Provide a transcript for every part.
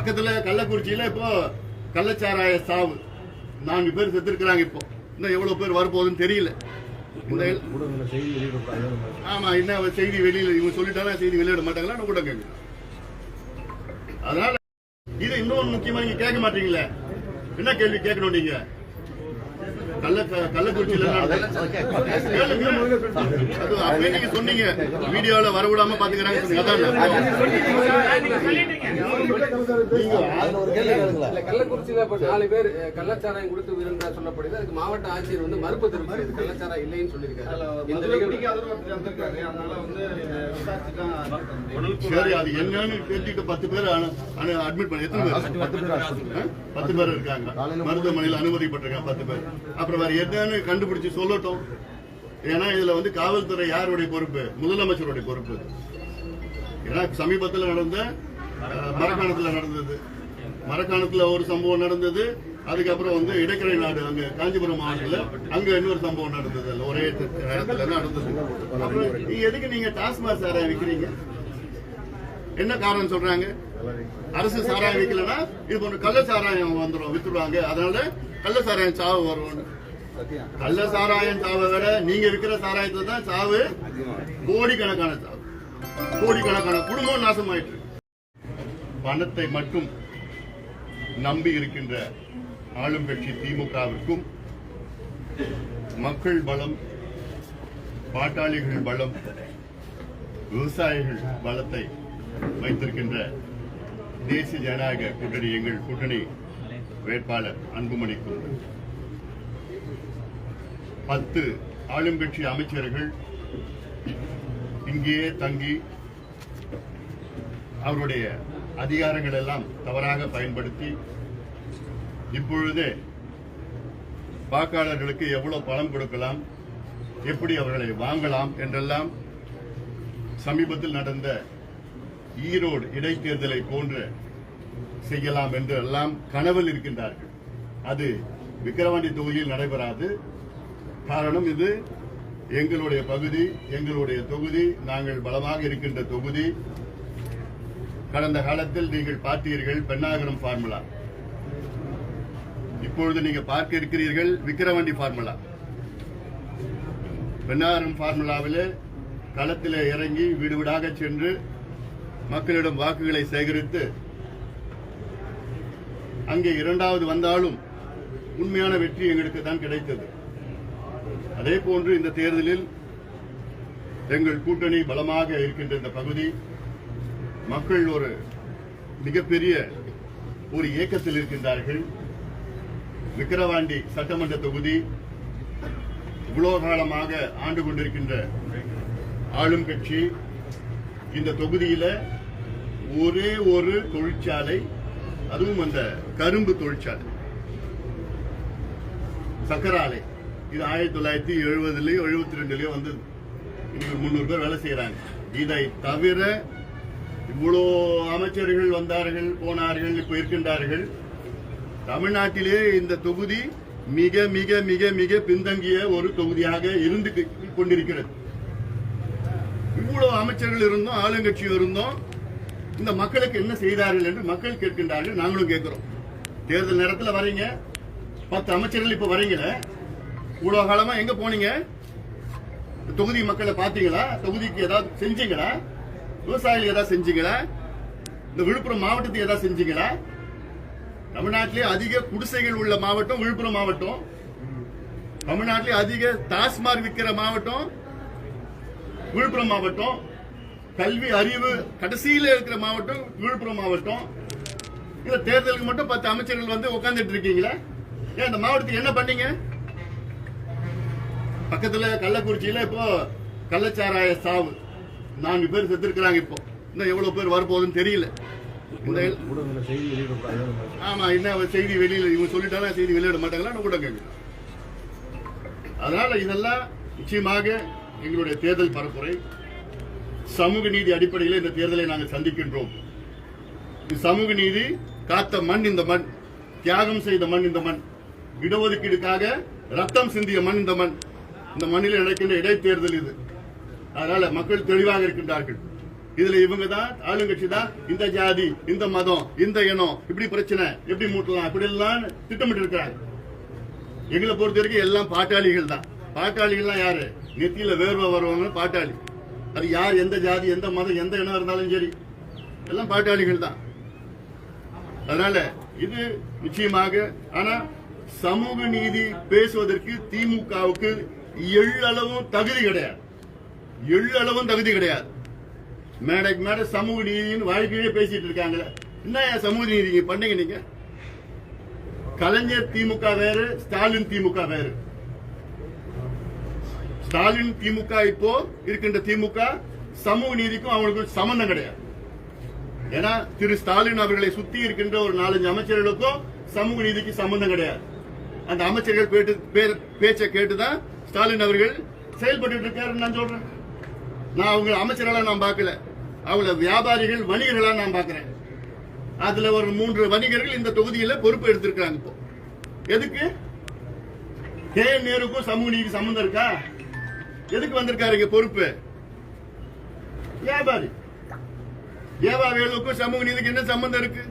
பக்கத்துல கள்ளக்குறிச்சியில இப்போ கள்ளச்சாராய சாவு 4 பேர் செத்துருக்கிறாங்க. இப்போ இன்னும் எவ்வளவு பேர் வரப்போகுதுன்னு தெரியல. ஆமா, என்ன செய்தி வெளியில இவங்க சொல்லிட்டாலும் செய்தி வெளியிட மாட்டாங்களா கூட கேட்கணும். அதனால இது இன்னொன்று முக்கியமா நீங்க கேட்க மாட்டீங்களே. என்ன கேள்வி கேட்கணும் நீங்க? கள்ளக்குறிச்சியில அப்பவே நீங்க சொன்னீங்க வீடியோல வரவிடாம பாத்துக்கிறாங்க. கள்ளக்குறிச்சியில 4 பேர் கள்ளச்சாராயம் கொடுத்து விருந்தா சொல்லப்படுது. அதுக்கு மாவட்ட ஆட்சியர் வந்து மறுப்பு தெரிவிக்கிறது, கள்ளச்சாராயம் இல்லைன்னு சொல்லியிருக்காரு. சரி, அது என்னன்னு கேட்டுட்டு 10 பேர் அட்மிட் பண்ணி எத்தனை பேர்? 10 பேர் இருக்காங்க மருத்துவமனையில் அனுமதிப்பட்டிருக்காங்க 10 பேர். அப்புறம் வேற என்னன்னு கண்டுபிடிச்சு சொல்லட்டும். ஏன்னா இதுல வந்து காவல்துறை யாருடைய பொறுப்பு? முதலமைச்சருடைய பொறுப்பு. ஏன்னா சமீபத்தில் நடந்த மரக்காணத்துல நடந்தது, மரக்காணத்துல ஒரு சம்பவம் நடந்தது. அதுக்கப்புறம் வந்து இடைக்கரை நாடு அங்க காஞ்சிபுரம் மாவட்டத்துல அங்க இன்னொரு சம்பவம் நடந்தது. ஒரே இடத்துல நடந்தது. எதுக்கு நீங்க டாஸ்மாக் சாராயம் விற்கிறீங்க? என்ன காரணம் சொல்றாங்க? அரசு சாராயம் விற்கலன்னா இது போன்ற கள்ள சாராயம் வந்துடும், வித்துருவாங்க. அதனால கள்ள சாராயம் சாவு வரும். கள்ள சாராயம் சாவை விட நீங்க விற்கிற சாராயத்துல தான் சாவு கோடிக்கணக்கான சாவு, கோடிக்கணக்கான குடும்பம் நாசமாயிட்டு. பணத்தை மட்டும் நம்பி இருக்கின்ற ஆளும் கட்சி திமுகவிற்கும் மக்கள் பலம், பாட்டாளிகள் பலம், விவசாயிகள் பலத்தை வைத்திருக்கின்ற தேசிய ஜனநாயக கூட்டணி எங்கள் கூட்டணி வேட்பாளர் அன்புமணிக்கும் 10 ஆளும் கட்சி அமைச்சர்கள் இங்கேயே தங்கி அவருடைய அதிகாரங்கள் எல்லாம் தவறாக பயன்படுத்தி இப்பொழுதே வாக்காளர்களுக்கு எவ்வளவு பணம் கொடுக்கலாம், எப்படி அவர்களை வாங்கலாம் என்றெல்லாம் சமீபத்தில் நடந்த ஈரோடு இடைத்தேர்தலை போன்று செய்யலாம் என்று எல்லாம் கனவில் இருக்கின்றார்கள். அது விக்கிரவாண்டி தொகுதியில் நடைபெறாது. காரணம், இது எங்களுடைய பகுதி, எங்களுடைய தொகுதி, நாங்கள் பலமாக இருக்கின்ற தொகுதி. கடந்த காலத்தில் நீங்கள் பார்த்தீர்கள் பென்னாகரம் ஃபார்முலா, இப்பொழுது நீங்க பார்க்க இருக்கிறீர்கள் விக்கிரவாண்டி ஃபார்முலா. பென்னாகரம் ஃபார்முலாவிலே களத்திலே இறங்கி வீடு வீடாக சென்று மக்களிடம் வாக்குகளை சேகரித்து அங்கே 2வது வந்தாலும் உண்மையான வெற்றி எங்களுக்கு தான் கிடைத்தது. அதே போன்று இந்த தேர்தலில் எங்கள் கூட்டணி பலமாக இருக்கின்ற இந்த பகுதி மக்கள் ஒரு மிகப்பெரிய ஒரு இயக்கத்தில் இருக்கின்றார்கள். விக்கிரவாண்டி சட்டமன்ற தொகுதி இவ்வளவு காலமாக ஆண்டு கொண்டிருக்கின்ற ஆளும் கட்சி இந்த தொகுதியில ஒரே ஒரு தொழிற்சாலை, அதுவும் அந்த கரும்பு தொழிற்சாலை, சக்கர ஆலை. இது 1970 72 வந்தது. இன்னைக்கு 300 பேர் வேலை செய்யறாங்க. இதை தவிர இவ்வளோ அமைச்சர்கள் வந்தார்கள், போனார்கள், இப்ப இருக்கின்றார்கள். தமிழ்நாட்டிலே இந்த தொகுதி மிக மிக மிக மிக பின்தங்கிய ஒரு தொகுதியாக இருந்து கொண்டிருக்கிறது. இவ்வளவு அமைச்சர்கள் இருந்தோம், ஆளுங்கட்சி இருந்தோம், இந்த மக்களுக்கு என்ன செய்தார்கள் என்று மக்கள் கேட்கின்றார்கள். நாங்களும் கேட்கிறோம். தேர்தல் நேரத்தில் வரீங்க, 10 அமைச்சர்கள் இப்ப வரீங்களே, இவ்வளவு காலமா எங்க போனீங்க? தொகுதி மக்களை பாத்தீங்களா? தொகுதிக்கு ஏதாவது செஞ்சீங்களா? விவசாயிகள் ஏதாவது செஞ்சீங்களா? இந்த விழுப்புரம் மாவட்டத்துக்கு ஏதாவது செஞ்சீங்களா? தமிழ்நாட்டிலே அதிக குடிசைகள் உள்ள மாவட்டம் விழுப்புரம் மாவட்டம். தமிழ்நாட்டிலே அதிக டாஸ்மாக் விற்கிற மாவட்டம் விழுப்புரம் மாவட்டம். கல்வி அறிவு கடைசியில் இருக்கிற மாவட்டம் விழுப்புரம் மாவட்டம். இந்த தேர்தலுக்கு மட்டும் 10 அமைச்சர்கள் வந்து உட்கார்ந்துட்டு இருக்கீங்களா? ஏன் இந்த மாவட்டத்துக்கு என்ன பண்ணீங்க? பக்கத்துல கள்ளக்குறிச்சியில இப்போ கள்ளச்சாராய சாவு 4 பேர் செத்துருக்கிறாங்க. இப்போ இன்னும் எவ்வளவு பேர் வரப்போகுதுன்னு தெரியல. ஆமா, என்ன செய்தி வெளியில இவங்க சொல்லிட்டாலும் செய்தி வெளியிட மாட்டாங்களா கூட கேட்கணும். அதனால இதெல்லாம் நிச்சயமாக எங்களுடைய தேர்தல் பரப்புரை சமூக நீதி அடிப்படையில் இந்த தேர்தலை நாங்கள் சந்திக்கின்றோம். சமூக நீதி காத்த மண் இந்த மண், தியாகம் செய்த மண் இந்த மண், இடஒதுக்கீடுக்காக ரத்தம் சிந்திய மண் இந்த மண். இந்த மண்ணில் நடக்கின்ற இடைத்தேர்தல் இது. அதனால மக்கள் தெளிவாக இருக்கின்றார்கள். இதுல இவங்க தான் ஆளுங்கட்சி தான் இந்த ஜாதி, இந்த மதம், இந்த இனம், இப்படி பிரச்சனை எப்படி மூட்டலாம், இப்படி எல்லாம் திட்டமிட்டு இருக்கிறாங்க. எங்களை பொறுத்த வரைக்கும் எல்லாம் பாட்டாளிகள் தான். பாட்டாளிகள்லாம் யாரு? நெத்தியில வேர்வை வருவாங்க பாட்டாளி. அது யார், எந்த ஜாதி, எந்த மதம், எந்த இனம் இருந்தாலும் சரி, எல்லாம் பாட்டாளிகள் தான். அதனால இது நிச்சயமாக, ஆனா சமூக நீதி பேசுவதற்கு திமுகவுக்கு எள்ளளவும் தகுதி கிடையாது. எள்ளளவும் தகுதி கிடையாது. மேடைக்கு மேடை சமூக நீதினு வாழ்க்கையே பேசிட்டு இருக்காங்களே. என்ன சமூக நீதி பண்ணீங்க நீங்க? கலைஞர் திமுக வேறு, ஸ்டாலின் திமுக வேறு. ஸ்டாலின் திமுக இப்போ இருக்கின்ற திமுக சமூக நீதிக்கும் அவங்களுக்கு சம்பந்தம் கிடையாது. ஏன்னா திரு ஸ்டாலின் அவர்களை சுத்தி இருக்கின்ற ஒரு 4-5 அமைச்சர்களுக்கும் சமூக நீதிக்கு சம்பந்தம் கிடையாது. அந்த அமைச்சர்கள் பேச்சை கேட்டுதான் ஸ்டாலின் அவர்கள் செயல்பட்டு இருக்காரு. நான் சொல்றேன், நான் அவங்க அமைச்சர்களா நான் பார்க்கல, அவங்கள வியாபாரிகள், வணிகர்களா நான் பார்க்கிறேன். அதுல ஒரு 3 வணிகர்கள் இந்த தொகுதியில பொறுப்பு எடுத்திருக்காங்க. இப்போ எதுக்கு? KN நேருக்கும் சமூக நீதிக்கு சம்பந்தம் இருக்கா? எதுக்கு வந்திருக்காரு பொறுப்பு? வியாபாரி. வியாபாரிகளுக்கும் சமூக நீதிக்கு என்ன சம்பந்தம் இருக்கு?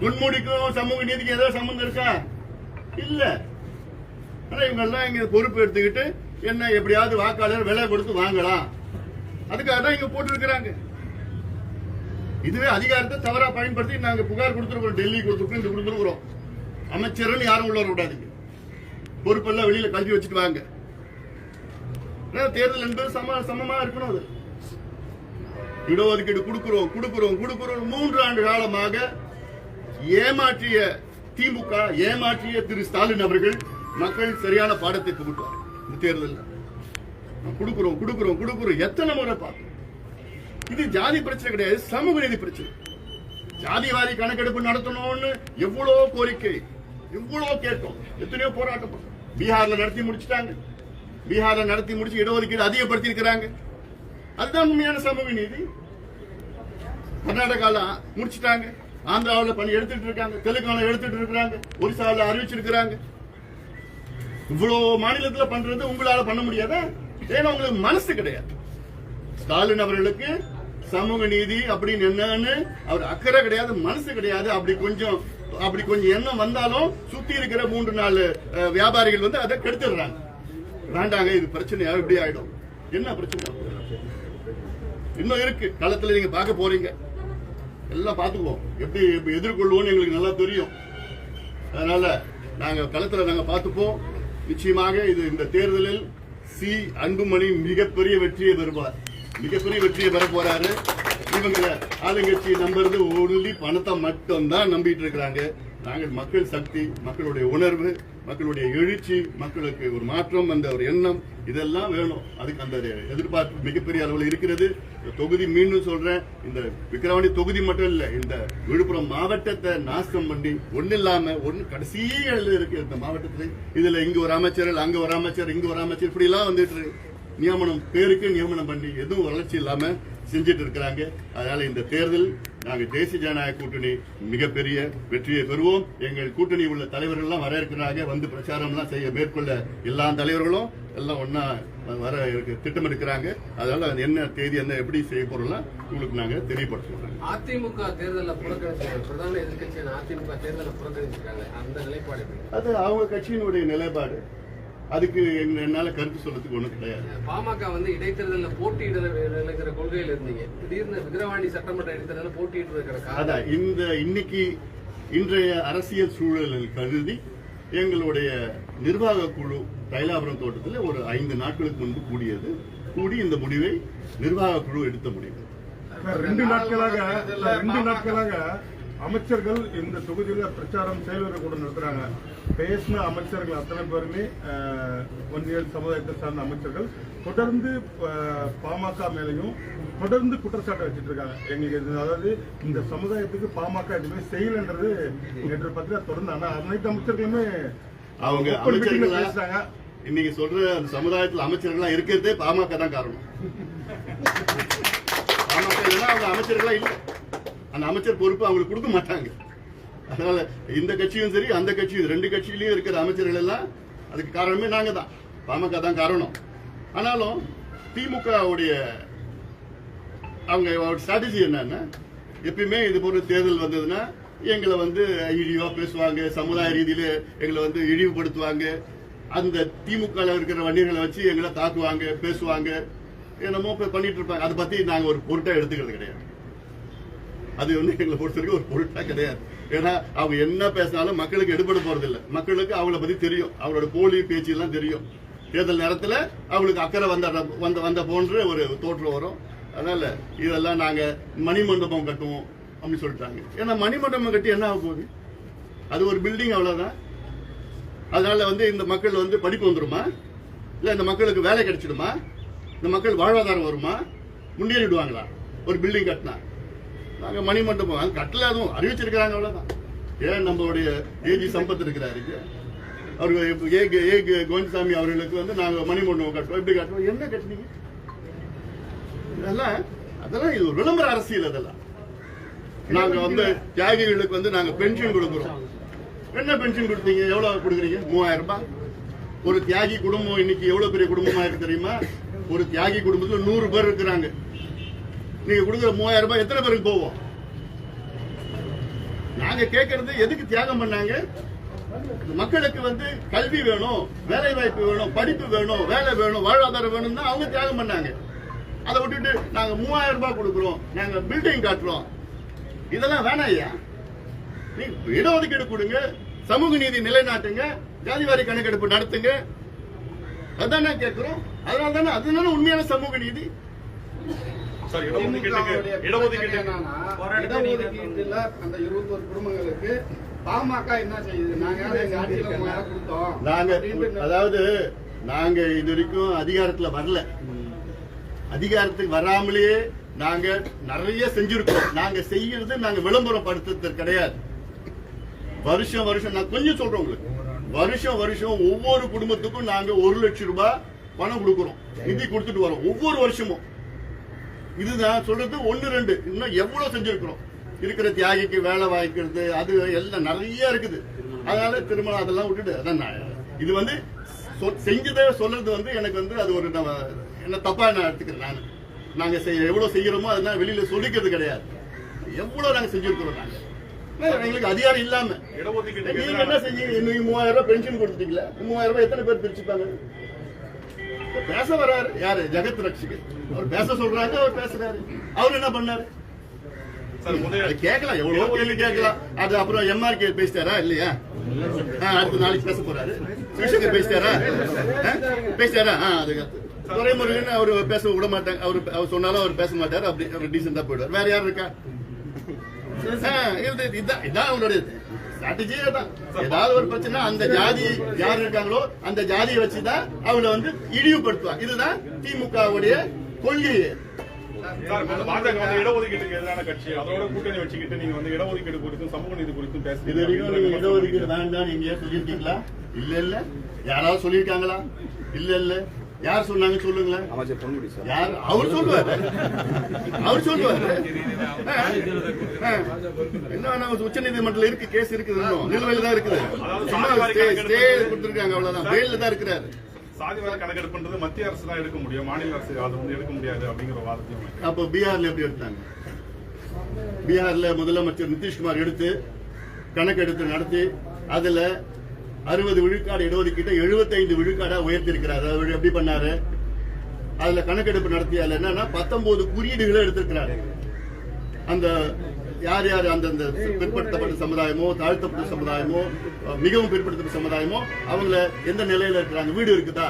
பொன்முடிக்கும் சமூக நீதிக்கு ஏதாவது சம்பந்தம் இருக்கா? இல்ல. ஆனா இவங்க எல்லாம் இங்க பொறுப்பு எடுத்துக்கிட்டு என்ன எப்படியாவது வாக்காளர் விலை கொடுத்து வாங்கலாம், அதுக்காக தான் இங்க போட்டு இருக்கிறாங்க. இதுவே அதிகாரத்தை தவறா பயன்படுத்தி நாங்க புகார் கொடுத்துருக்கோம், டெல்லி கொடுத்துருக்கோம், இந்த கொடுத்துருக்கிறோம். அமைச்சர்னு யாரும் உள்ள வரக்கூடாது, பொறுப்பெல்லாம் வெளியில கல்வி வச்சுட்டு வாங்க. தேர்தல் என்பது சமமா இருக்கணும். அது இடஒதுக்கீடு கொடுக்கிறோம் 3 ஆண்டு காலமாக ஏமாற்றிய திமுக, ஏமாற்றிய திரு ஸ்டாலின் அவர்கள் மக்கள் சரியான பாடத்தை புகுட்டுவார். இந்த தேர்தலில் கொடுக்கிறோம் எத்தனை முறை பார்த்தோம். இது ஜாதி பிரச்சனை கிடையாது, சமூக நீதி பிரச்சனை. ஜாதிவாரி கணக்கெடுப்பு நடத்தணும்னு எவ்வளவு கோரிக்கை, எவ்வளவு கேட்டோம், எத்தனையோ போராட்டம். பீகார்ல நடத்தி முடிச்சுட்டாங்க. பீகார்ல நடத்தி முடிச்சு இடஒதுக்கீடு அதிகப்படுத்தி இருக்கிறாங்க. அதுதான் உண்மையான சமூக நீதி. கர்நாடகால முடிச்சுட்டாங்க, ஆந்திராவில் பண்ணி எடுத்துட்டு இருக்காங்க, தெலுங்கானா எடுத்துட்டு இருக்காங்க, ஒரிசாவில் அறிவிச்சிருக்கிறாங்க. இவ்வளவு மாநிலத்தில் பண்றது உங்களால பண்ண முடியாதா? ஏன்னா உங்களுக்கு மனசு கிடையாது. ஸ்டாலின் அவர்களுக்கு சமூக நீதி அப்படின்னு என்னன்னு அவர் அக்கறை கிடையாது, மனசு கிடையாது. அப்படி கொஞ்சம் எண்ணம் வந்தாலும் சுத்தி இருக்கிற 3-4 வியாபாரிகள் வந்து அதை கெடுத்துடுறாங்க. வேண்டாங்க, இது பிரச்சனையா இப்படி ஆயிடும். என்ன பிரச்சனை இன்னும் இருக்கு? களத்துல நீங்க பார்க்க போறீங்க, எல்லாம் பார்த்துக்குவோம். எப்படி எதிர்கொள்வோம்னு எங்களுக்கு நல்லா தெரியும். அதனால நாங்க களத்துல நாங்க பார்த்துப்போம். நிச்சயமாக இது இந்த தேர்தலில் அன்புமணி மிகப்பெரிய வெற்றியை பெறுவார், மிகப்பெரிய வெற்றியை பெற போறாரு. இவங்க ஆளுங்கட்சி நம்புறது ஒன்லி பணத்தை மட்டும் தான் நம்பிட்டு இருக்கிறாங்க. நாங்கள் மக்கள் சக்தி, மக்களுடைய உணர்வு, மக்களுடைய எழுச்சி, மக்களுக்கு ஒரு மாற்றம், அந்த ஒரு எண்ணம், இதெல்லாம் வேணும். அதுக்கு அந்த எதிர்பார்ப்பு மிகப்பெரிய அளவில் இருக்கிறது. தொகுதி மீண்டும் சொல்றேன், இந்த விக்கிரவாண்டி தொகுதி மட்டும் இல்ல, இந்த விழுப்புரம் மாவட்டத்தை நாசம் பண்ணி ஒண்ணு இல்லாம ஒண்ணு கடைசியில் இருக்கு இந்த மாவட்டத்தில். இதுல இங்க ஒரு அமைச்சர், அங்க ஒரு அமைச்சர், இங்க ஒரு அமைச்சர், இப்படி எல்லாம் வந்துட்டு நியமனம், பேருக்கு நியமனம் பண்ணி எதுவும் வளர்ச்சி இல்லாம செஞ்சிட்டு இருக்கிறாங்க. அதனால இந்த தேர்தல் நாங்கள் தேசிய ஜனநாயக கூட்டணி மிகப்பெரிய வெற்றியை பெறுவோம். எங்கள் கூட்டணி உள்ள தலைவர்கள் எல்லாம் வர இருக்கிறாங்க, வந்து பிரச்சாரம் எல்லாம் செய்ய மேற்கொள்ள எல்லா தலைவர்களும் எல்லாம் ஒன்னா வர திட்டமிருக்கிறாங்க. அதனால என்ன தேதி என்ன எப்படி செய்ய போறோம் உங்களுக்கு நாங்க தெரியப்படுத்துறோம். அதிமுக தேர்தலில் புறக்கணிச்சிருக்காங்க, பிரதான எதிர்கட்சியான அதிமுக தேர்தலில் புறக்கணிச்சிருக்காங்க. அந்த நிலைப்பாடு அது அவங்க கட்சியினுடைய நிலைப்பாடு. அதுக்கு என்னால கருத்து சொல்றதுக்கு ஒண்ணும் கிடையாது. பாமக வந்து இடைத்தேர்தலில் போட்டியிடுற கொள்கையில் இருந்தீங்க, திடீர்னு விக்கிரவாண்டி சட்டமன்ற இடைத்தேர்தலில் போட்டியிட்டு அதான் இன்றைய அரசியல் சூழலில் கருதி எங்களுடைய நிர்வாக குழு தைலாபுரம் தோட்டத்தில் ஒரு 5 நாட்களுக்கு முன்பு கூடி இந்த முடிவை நிர்வாக குழு எடுத்த முடிவு. 2 நாட்களாக அமைச்சர்கள் இந்த தொகுதியில பிரச்சாரம் செயல்வரை கூட நடத்துறாங்க. பேசின அமைச்சர்கள் அத்தனை பேருமே ஒன்றியல் சமுதாயத்தை சார்ந்த அமைச்சர்கள் தொடர்ந்து பாமக மேலையும் தொடர்ந்து குற்றச்சாட்டை வச்சுட்டு இருக்காங்க. எங்களுக்கு அதாவது இந்த சமுதாயத்துக்கு பாமக எதுவுமே செய்யலன்றது நேற்று பத்திரிகை தொடர்ந்து. ஆனா அனைத்து அமைச்சர்களுமே அவங்க அமைச்சர்கள் பேசுறாங்க. இன்னைக்கு சொல்ற அந்த சமுதாயத்தில் அமைச்சர்களா இருக்கிறதே பாமக தான் காரணம். பாமக இல்லைன்னா அவங்க அமைச்சர்களா இல்லை, அந்த அமைச்சர் பொறுப்பு அவங்களுக்கு கொடுக்க மாட்டாங்க. அதனால இந்த கட்சியும் சரி அந்த கட்சியும் 2 கட்சியிலயும் இருக்கிற அமைச்சர்கள் எல்லாம் அதுக்கு காரணமே நாங்க தான், பாமக தான் காரணம். ஆனாலும் திமுக உடைய அவங்க ஸ்ட்ராட்டஜி என்னன்னா, எப்பயுமே இது போன்ற தேர்தல் வந்ததுன்னா எங்களை வந்து இழிவா பேசுவாங்க, சமுதாய ரீதியில எங்களை வந்து இழிவுபடுத்துவாங்க, அந்த திமுக இருக்கிற வண்டிகளை வச்சு எங்களை தாக்குவாங்க, பேசுவாங்க, என்னமோ பண்ணிட்டு இருப்பாங்க. அதை பத்தி நாங்க ஒரு பொருட்டா எடுத்துக்கிறது கிடையாது. அது வந்து எங்களை பொறுத்தவரைக்கும் ஒரு பொருட்டா கிடையாது. ஏன்னா அவங்க என்ன பேசினாலும் மக்களுக்கு எடுபட போறது இல்லை. மக்களுக்கு அவங்கள பத்தி தெரியும், அவங்களோட போலி பேச்சு எல்லாம் தெரியும். தேர்தல் நேரத்தில் அவங்களுக்கு அக்கறை வந்த போன்ற ஒரு தோற்றம் வரும். அதனால இதெல்லாம் நாங்க மணிமண்டபம் கட்டுவோம் அப்படின்னு சொல்லிட்டாங்க. ஏன்னா மணிமண்டபம் கட்டி என்ன ஆக போகுது? அது ஒரு பில்டிங், அவ்வளவுதான். அதனால வந்து இந்த மக்கள் வந்து படிப்பு வந்துருமா, இல்ல இந்த மக்களுக்கு வேலை கிடைச்சிடுமா, இந்த மக்கள் வாழ்வாதாரம் வருமா, முன்னேறிடுவாங்களா ஒரு பில்டிங் கட்டினா? நாங்க மணிமண்டபம் கட்டல, அதுவும் அறிவிச்சிருக்கிறாங்க, அவ்வளவுதான். ஏன் நம்மளுடைய ஏஜி சம்பத் இருக்கிறாரு, அவருக்கு கோவிந்தசாமி அவர்களுக்கு வந்து நாங்க மணிமண்டபம் கட்டுவோம், எப்படி கட்டுவோம், என்ன கட்டினீங்க? அதெல்லாம் இது ஒரு விளம்பர அரசியல். அதெல்லாம் நாங்க வந்து தியாகிகளுக்கு வந்து நாங்க பென்ஷன் கொடுக்கிறோம். என்ன பென்ஷன் கொடுத்தீங்க? எவ்வளவு கொடுக்குறீங்க? 3000 ரூபாய். ஒரு தியாகி குடும்பம் இன்னைக்கு எவ்வளவு பெரிய குடும்பமா இருக்கு தெரியுமா? ஒரு தியாகி குடும்பத்துல 100 பேர் இருக்கிறாங்க. நீங்க கொடுக்குற 3000 ரூபாய் எத்தனை பேருக்கு போவோம்? நாங்க கேட்கறது எதுக்கு தியாகம் பண்ணாங்க? மக்களுக்கு வந்து கல்வி வேணும், வேலை வாய்ப்பு வேணும், படிப்பு வேணும், வேலை வேணும், வாழ்வாதாரம் வேணும் தான் அவங்க தியாகம் பண்ணாங்க. அதை விட்டுட்டு நாங்க 3000 ரூபாய் கொடுக்கிறோம், நாங்க பில்டிங் காட்டுறோம், இதெல்லாம் வேணாம் ஐயா. நீங்க இடஒதுக்கீடு கொடுங்க, சமூக நீதி நிலைநாட்டுங்க, ஜாதிவாரி கணக்கெடுப்பு நடத்துங்க, அதானே கேட்கிறோம். அதனால உண்மையான சமூக நீதி. இடஒதுக்கீட்டுல அந்த 21 குடும்பங்களுக்கு பாமக என்ன செய்யுது? அதாவது நாங்க இது வரைக்கும் அதிகாரத்துல வரல, அதிகாரத்துக்கு வராமலேயே நாங்க நிறைய செஞ்சிருக்கோம். நாங்க செய்யறது நாங்க விளம்பரம் படுத்துறது கிடையாது. வருஷம் வருஷம் நான் கொஞ்சம் சொல்றேன் உங்களுக்கு, வருஷம் வருஷம் ஒவ்வொரு குடும்பத்துக்கும் நாங்க 1 லட்சம் ரூபாய் பணம் கொடுக்கிறோம், நிதி கொடுத்துட்டு வரோம் ஒவ்வொரு வருஷமும். இதுதான் சொல்றது 1-2, இன்னும் எவ்வளவு செஞ்சிருக்கிறோம். இருக்கிற தியாகிக்கு வேலை வாய்க்கிறது, அது எல்லாம் நிறைய இருக்குது. அதனால திருமணம் அதெல்லாம் விட்டுட்டு அதான் இது வந்து செஞ்சதை சொல்றது வந்து எனக்கு வந்து அது ஒரு என்ன தப்பா நான் எடுத்துக்கிறேன். நாங்க எவ்வளவு செய்யறோமோ அதெல்லாம் வெளியில சொல்லிக்கிறது கிடையாது. எவ்வளவு நாங்க செஞ்சிருக்கிறோம். நாங்க எங்களுக்கு அதிகாரம் இல்லாம நீங்க என்ன செஞ்சீங்க? 3000 ரூபாய் பென்ஷன் கொடுத்துட்டீங்களா? 3000 ரூபாய் எத்தனை பேர் பிரிச்சுப்பாங்க? பேச வர்றாரு யாரு? ஜெகத் ரட்சிகர். அவர் பேச சொல்றாங்க, அவர் பேசுறாரு. அவர் என்ன பண்ணாரு? கேட்கலாம், எவ்வளவு கேள்வி கேட்கலாம். அது அப்புறம் MRK பேசிட்டாரா இல்லையா? அடுத்த நாளைக்கு பேச போறாரு. சிவசங்கர் பேசிட்டாரா? அதுக்கு துரைமுருகன் அவர் பேச விட மாட்டாங்க. அவர் சொன்னாலும் அவர் பேச மாட்டாரு. அப்படி அவர் டீசெண்டா போயிடுவார். வேற யாரு இருக்கா? இதான் அவங்களுடைய ஸ்ட்ராட்டஜி. தான் ஏதாவது ஒரு பிரச்சனை அந்த ஜாதி யார் இருக்காங்களோ அந்த ஜாதியை வச்சுதான் அவங்கள வந்து இழிவுபடுத்துவாங்க. இதுதான் திமுகவுடைய கொள்கை. இடஒதுக்கீட்டுக்கு எதிரான கட்சி, அதோட கூட்டணி வச்சுக்கிட்டு நீங்க வந்து இடஒதுக்கீடு குறித்தும் சமூக நீதி குறித்தும் பேசுறீங்க. இது வரைக்கும் நீங்க இடஒதுக்கீடு வேண்டாம் நீங்க சொல்லியிருக்கீங்களா? இல்ல யாராவது சொல்லியிருக்காங்களா? இல்ல யார் சொன்னாங்க சொல்லுங்களேன். யார்? அவர் சொல்லுவாரு. என்ன உச்ச நீதிமன்றத்தில் இருக்கு, கேஸ் இருக்குது, நிலுவையில் தான் இருக்குது. சும்மா ஸ்டே கொடுத்திருக்காங்க, அவ்வளவுதான். பெயில்ல தான் இருக்கிறாரு. சாதிவாரி கணக்கெடுப்புன்றது மத்திய அரசு தான் எடுக்க முடியும், மாநில அரசு அது வந்து எடுக்க முடியாது அப்படிங்கிற வாதத்தையும். அப்போ பீகார்ல எப்படி எடுத்தாங்க? பீகார்ல முதலமைச்சர் நிதிஷ்குமார் எடுத்து கணக்கெடுத்து நடத்தி அதுல 60 விழுக்காடு இடஒதுக்கீட்டை 75 விழுக்காடா உயர்த்திருக்கிறார். அவர் எப்படி பண்ணாரு? அதுல கணக்கெடுப்பு நடத்தி அதுல என்னன்னா 19 குறியீடுகளை எடுத்திருக்கிறாரு. அந்த யார் யார் அந்தந்த பிற்படுத்தப்பட்ட சமுதாயமோ, தாழ்த்தப்பட்ட சமுதாயமோ, மிகவும் பிற்படுத்தப்பட்ட சமுதாயமோ அவங்கள எந்த நிலையில இருக்கிறாங்க, வீடு இருக்குதா,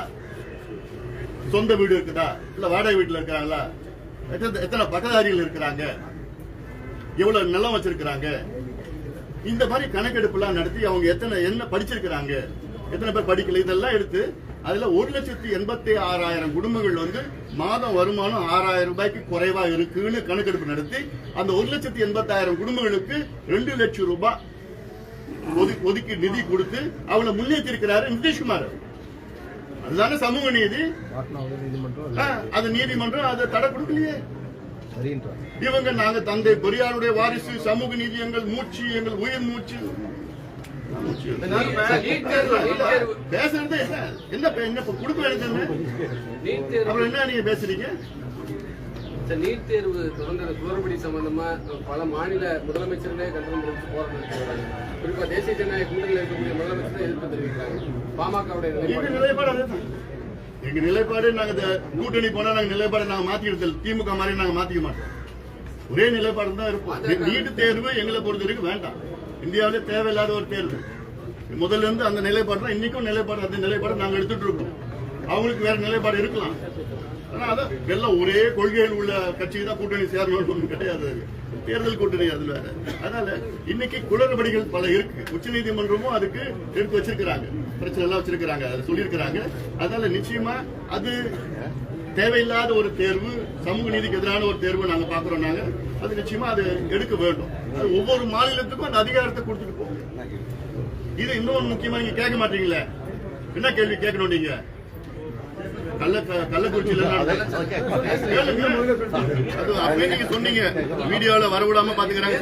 சொந்த வீடு இருக்குதா, இல்ல வாடகை வீட்டுல இருக்காங்களா, எத்தனை பட்டதாரிகள் இருக்கிறாங்க, எவ்வளவு நிலம் வச்சிருக்கிறாங்க, இந்த மாதிரி கணக்கெடுப்பு எல்லாம் நடத்தி அவங்க என்ன படிச்சிருக்கிறாங்க, எத்தனை பேர் படிக்கல, இதெல்லாம் எடுத்து அதுல 1,86,000 குடும்பங்கள் வந்து மாதம் வருமானம் 6,000 ரூபாய்க்கு குறைவா இருக்குன்னு கணக்கெடுப்பு நடத்தி அந்த 1,86,000 குடும்பங்களுக்கு 2 லட்சம் ரூபாய் ஒதுக்கி நிதி கொடுத்து அவளை முன்னேற்றிருக்கிறாரு நிதிஷ்குமார். அதுதானே சமூக நீதி. அது நீதிமன்றம் அதை தடை கொடுக்கலையே. இவங்க நாங்க தந்தை பெரியாருடைய வாரிசு, சமூக நீதி எங்கள் மூச்சு, எங்கள் உயிர் மூச்சு. பேசுறது என்ன கொடுக்க வேண்டியது? அப்புறம் என்ன நீங்க பேசுறீங்க? நீட் தேர்வு தொடர்ந்து குளறுபடி சம்பந்தமா பல மாநில முதலமைச்சர்களே கண்டனம் தெரிவித்து போராட்டம் நடத்தி வராங்க. குறிப்பா தேசிய ஜனநாயக கூட்டணியில் இருக்கக்கூடிய முதலமைச்சர் எதிர்ப்பு தெரிவிக்கிறாங்க. பாமகவுடைய நிலைப்பாடு எங்க நிலைப்பாடு நாங்க கூட்டணி போனா நாங்க நிலைப்பாடு நாங்க மாத்திக்கிறது திமுக மாதிரி நாங்க மாத்திக்க மாட்டோம். ஒரே நிலைப்பாடு தான் இருப்போம். நீட் தேர்வு எங்களை பொறுத்த வரைக்கும் வேண்டாம். இந்தியாவிலே தேவையில்லாத ஒரு தேர்வு. முதல்ல இருந்து அந்த நிலைப்பாடு தான் இன்னைக்கும் நிலைப்பாடு. அந்த நிலைப்பாடு நாங்க எடுத்துட்டு இருக்கோம். அவங்களுக்கு வேற நிலைப்பாடு இருக்கலாம். ஆனா அதான் எல்லாம் ஒரே கொள்கையில் உள்ள கட்சிக்கு தான் கூட்டணி சேரணும் கிடையாது. தேர்தல் கூட்டணி அது வேற. அதனால இன்னைக்கு குளறுபடிகள் பல இருக்கு. உச்சநீதிமன்றமும் அதுக்கு எடுத்து வச்சிருக்கிறாங்க, பிரச்சனை எல்லாம் வச்சிருக்கிறாங்க, அதை சொல்லியிருக்கிறாங்க. அதனால நிச்சயமா அது தேவையில்லாத ஒரு தேர்வு, சமூக நீதிக்கு எதிரான ஒரு தேர்வு நாங்க பாக்குறோம். நாங்க அது நிச்சயமா அது எடுக்க வேண்டும். அது ஒவ்வொரு மாநிலத்துக்கும் அந்த அதிகாரத்தை கொடுத்துட்டு போகும். இது இன்னொரு முக்கியமா நீங்க கேட்க மாட்டீங்களே, என்ன கேள்வி கேட்கணும் நீங்க? கள்ளக்குறிச்சியில அது அப்பவே நீங்க சொன்னீங்க, வீடியோல வரவிடாம பாத்துக்கிறாங்க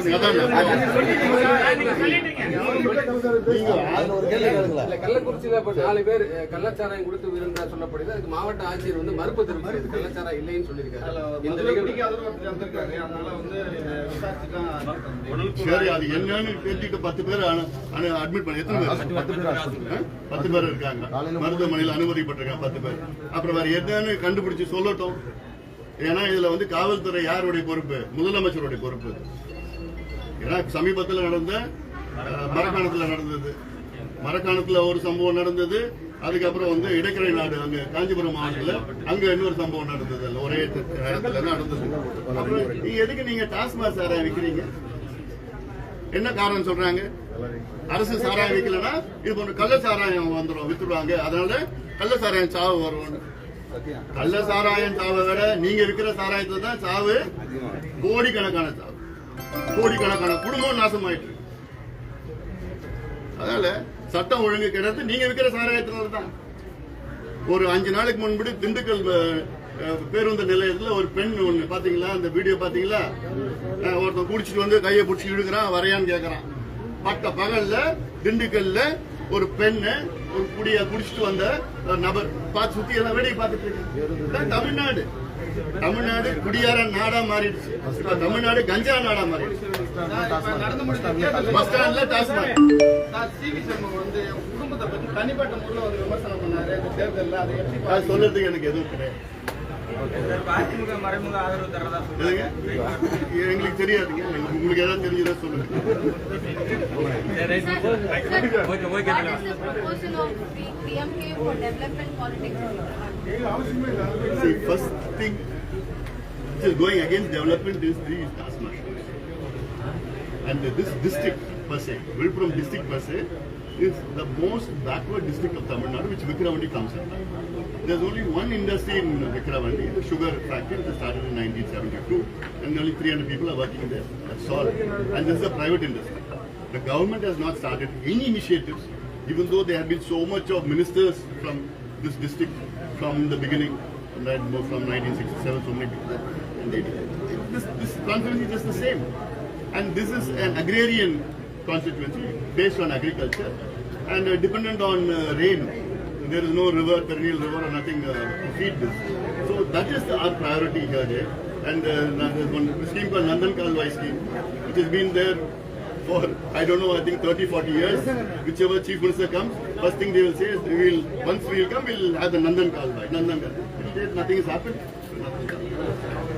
கள்ளக்குறிச்சியில 4 பேர் கள்ளச்சாராயம் கொடுத்து விருந்தா சொல்லப்படுது. அதுக்கு மாவட்ட ஆட்சியர் வந்து மறுப்பு தெரிவிக்கிறது, கள்ளச்சாராயம் இல்லைன்னு சொல்லியிருக்காரு. சரி, அது என்னன்னு தெரிஞ்சுட்டு 10 பேர் அட்மிட் பண்ணி, எத்தனை பேர்? 10 பேர் இருக்காங்க மருத்துவமனையில் அனுமதிப்பட்டிருக்காங்க 10 பேர். அப்புறம் வேற என்னன்னு கண்டுபிடிச்சு சொல்லட்டும். ஏன்னா இதுல வந்து காவல்துறை யாருடைய பொறுப்பு? முதலமைச்சருடைய பொறுப்பு. ஏன்னா சமீபத்தில் நடந்த மரக்காணத்துல நடந்தது, மரக்காணத்துல ஒரு சம்பவம் நடந்தது. அதுக்கப்புறம் வந்து இடைக்கரை நாடு அங்க காஞ்சிபுரம் மாவட்டத்துல அங்க இன்னொரு சம்பவம் நடந்தது. ஒரே இடத்துல நடந்தது. அப்புறம் நீங்க எதுக்கு நீங்க டாஸ்மாக் சாராயம் விற்கிறீங்க? என்ன காரணம் சொல்றாங்க? அரசு சாராயம் விற்கலன்னா இது போன்ற கள்ள சாராயம் வந்துடும், வித்துருவாங்க. அதனால கள்ள சாராயம் சாவு வரும். கள்ள சாராயம் சாவை விட நீங்க விற்கிற சாராயத்துல தான் சாவு கோடிக்கணக்கான சாவு, கோடிக்கணக்கான குடும்பம் நாசமாயிட்டு. அதனால சட்டம் ஒழுங்கு கிடையாது. நீங்க விற்கிற சாராயத்தினால தான். ஒரு 5 நாளைக்கு முன்பு திண்டுக்கல் பேருந்து நிலையத்துல ஒரு பெண் ஒண்ணு பாத்தீங்களா? அந்த வீடியோ பாத்தீங்களா? ஒருத்தன் குடிச்சிட்டு வந்து கையை பிடிச்சி இழுக்கிறான், வரையான்னு கேக்குறான். பட்ட பகல்ல திண்டுக்கல்ல ஒரு பெண்ணு ஒரு குடிச்சிட்டு வந்த நபர் பார்த்து சுத்தி எல்லாம் வேடிக்கை பார்த்துட்டு இருக்கு. தமிழ்நாடு தமிழ்நாடு குடியார நாடா மாறிடுச்சு. தமிழ்நாடு கஞ்சா நாடா மாறிடுச்சு. பஸ் ஸ்டாண்ட்ல டாஸ்மாக். தனிப்பட்ட முறையில் ஒரு விமர்சனம் பண்ணாரு தேர்தலில். அது சொல்றதுக்கு எனக்கு எதுவும் கிடையாது. எங்களுக்கு தெரியாதுங்க. உங்களுக்கு ஏதாவது தெரிஞ்சதா சொல்லுங்க. See, first thing which is going against development is the Tasman. And this district per se, Vilpuram district per se, is the most backward district of Tamil Nadu, which Vikravandi comes under. There's only one industry in Vikravandi, the sugar factory, that started in 1972, and only 300 people are working there. That's all. And this is a private industry. The government has not started any initiatives, even though there have been so much of ministers from this district from the beginning, from 1967, so many people. And this constituency is just the same. And this is an agrarian constituency based on agriculture and dependent on rain. There is no river, perennial river or nothing to feed this. So that is our priority here. And there's one scheme called Nandan Kalwai scheme, which has been there for, I don't know, I think 30-40 years. Whichever chief minister comes, first thing they will say is, once we will come, we will have the Nandan Kalwai. Nothing has happened.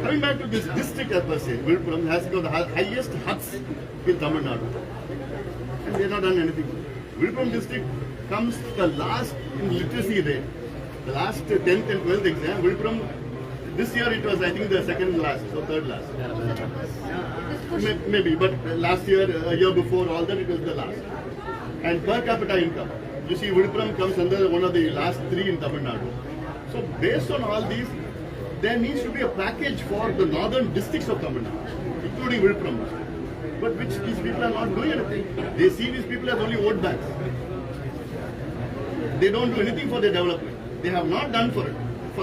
Coming back to this district as per se, Vilpuram has got the highest huts in Tamil Nadu. And they have not done anything. Vilpuram district comes the last in literacy rate. The last 10th and 12th exam, Vilpuram, this year it was, I think, the second last, so third last. Maybe, but last year, a year before, all that, it was the last. And per capita income, you see, Vilpuram comes under one of the last 3 in Tamil Nadu. So based on all these, there needs to be a package for the northern districts of Tamil Nadu, including Vilpuram. But which these people are not doing anything. They see these people as only vote banks. They don't do anything for their development. They have not done for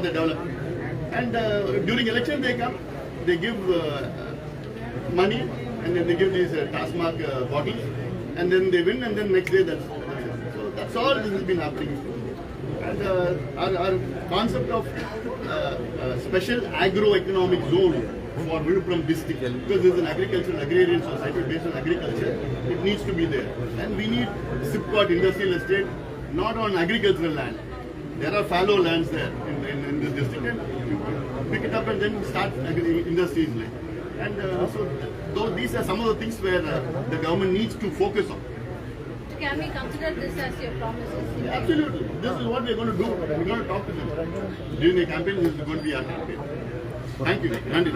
their development. And during election they come, they give money, and then they give these Tasmac bottles, and then they win, and then next day that's it. So that's all this has been happening. And our concept of special agro-economic zone for Viluppuram district, because this is an agricultural agrarian society based on agriculture. It needs to be there, and we need Sipcot industrial estate not on agricultural land. There are fallow lands there in this district, and you pick it up and then start industries like. And so these are some of the things where the government needs to focus on. Can we consider this as your promises? Absolutely. This is what we're going to do. We're going to talk to them. During the campaign, this is going to be our campaign. Thank you. Nandi.